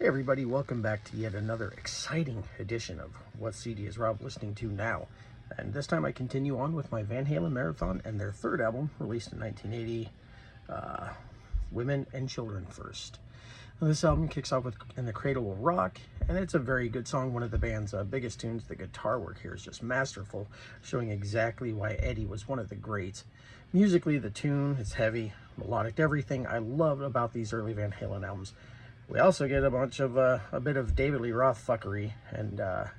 Hey everybody, welcome back to yet another exciting edition of What CD is Rob listening to now? And this time I continue on with my Van Halen marathon and their third album, released in 1980, Women and Children First. Now, this album kicks off with In the Cradle Will Rock, and it's a very good song, one of the band's biggest tunes. The guitar work here is just masterful, showing exactly why Eddie was one of the greats. Musically, the tune is heavy, melodic, everything I love about these early Van Halen albums. We also get a bunch of a bit of David Lee Roth fuckery and a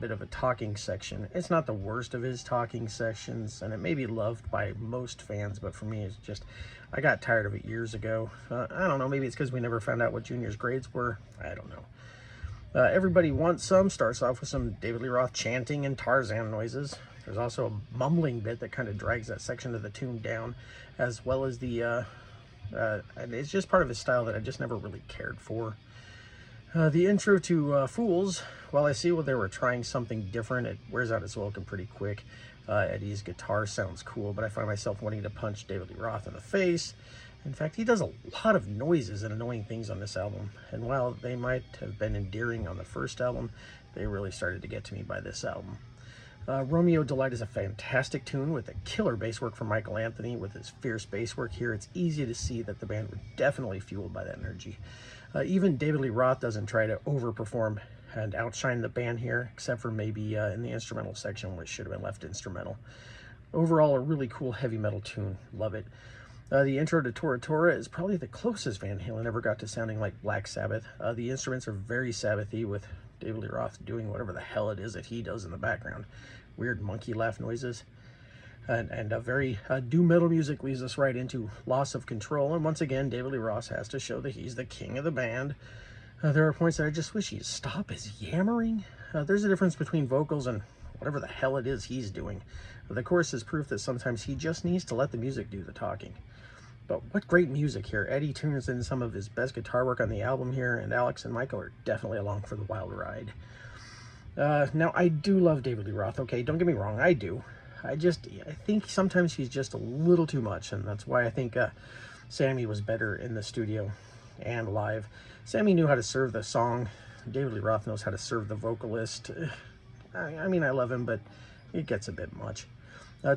bit of a talking section. It's not the worst of his talking sections, and it may be loved by most fans, but for me, it's just, I got tired of it years ago. I don't know, maybe it's because we never found out what Junior's grades were. I don't know. Everybody Wants Some starts off with some David Lee Roth chanting and Tarzan noises. There's also a mumbling bit that kind of drags that section of the tune down, as well as the and it's just part of his style that I just never really cared for. The intro to Fools, while I see they were trying something different, it wears out its welcome pretty quick. Eddie's guitar sounds cool, but I find myself wanting to punch David Lee Roth in the face. In fact, he does a lot of noises and annoying things on this album, and while they might have been endearing on the first album, they really started to get to me by this album. Romeo Delight is a fantastic tune with a killer bass work from Michael Anthony. With his fierce bass work here, it's easy to see that the band were definitely fueled by that energy. Even David Lee Roth doesn't try to overperform and outshine the band here, except for maybe in the instrumental section, which should have been left instrumental. Overall, a really cool heavy metal tune. Love it. The intro to Tora Tora is probably the closest Van Halen ever got to sounding like Black Sabbath. The instruments are very Sabbathy, with David Lee Roth doing whatever the hell it is that he does in the background. Weird monkey laugh noises. And a very doom metal music leads us right into Loss of Control. And once again, David Lee Roth has to show that he's the king of the band. There are points that I just wish he'd stop his yammering. There's a difference between vocals and whatever the hell it is he's doing. The chorus is proof that sometimes he just needs to let the music do the talking. But what great music here. Eddie tunes in some of his best guitar work on the album here, and Alex and Michael are definitely along for the wild ride. Now, I do love David Lee Roth, okay? Don't get me wrong, I do. I think sometimes he's just a little too much, and that's why I think Sammy was better in the studio and live. Sammy knew how to serve the song. David Lee Roth knows how to serve the vocalist. I mean, I love him, but it gets a bit much.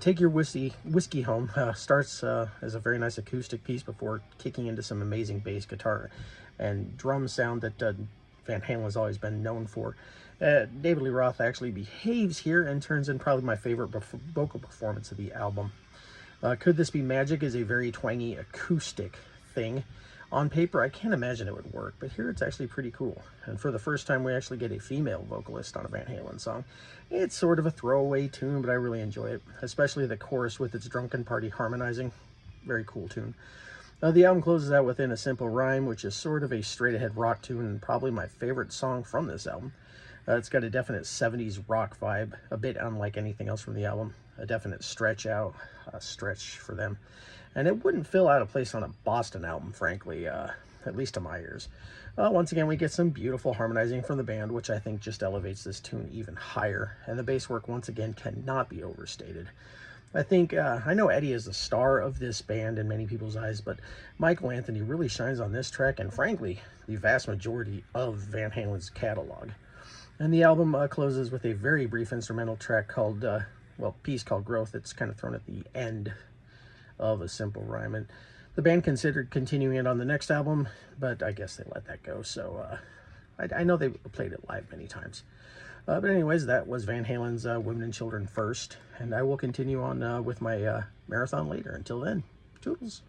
Take Your Whiskey Home starts as a very nice acoustic piece before kicking into some amazing bass guitar and drum sound that Van Halen has always been known for. David Lee Roth actually behaves here and turns in probably my favorite vocal performance of the album. Could This Be Magic is a very twangy acoustic thing. On paper, I can't imagine it would work, but here it's actually pretty cool. And for the first time, we actually get a female vocalist on a Van Halen song. It's sort of a throwaway tune, but I really enjoy it, especially the chorus with its drunken party harmonizing. Very cool tune. The album closes out with In a Simple Rhyme, which is sort of a straight-ahead rock tune and probably my favorite song from this album. It's got a definite 70s rock vibe, a bit unlike anything else from the album. A definite stretch for them. And it wouldn't feel out of place on a Boston album, frankly, at least to my ears. Once again, we get some beautiful harmonizing from the band, which I think just elevates this tune even higher. And the bass work, once again, cannot be overstated. I think, I know Eddie is the star of this band in many people's eyes, but Michael Anthony really shines on this track, and frankly, the vast majority of Van Halen's catalog. And the album closes with a very brief instrumental track called, piece called Growth. It's kind of thrown at the end of A Simple Rhyme. And the band considered continuing it on the next album, but I guess they let that go. So I know they played it live many times. But anyways, that was Van Halen's Women and Children First. And I will continue on with my marathon later. Until then, toodles.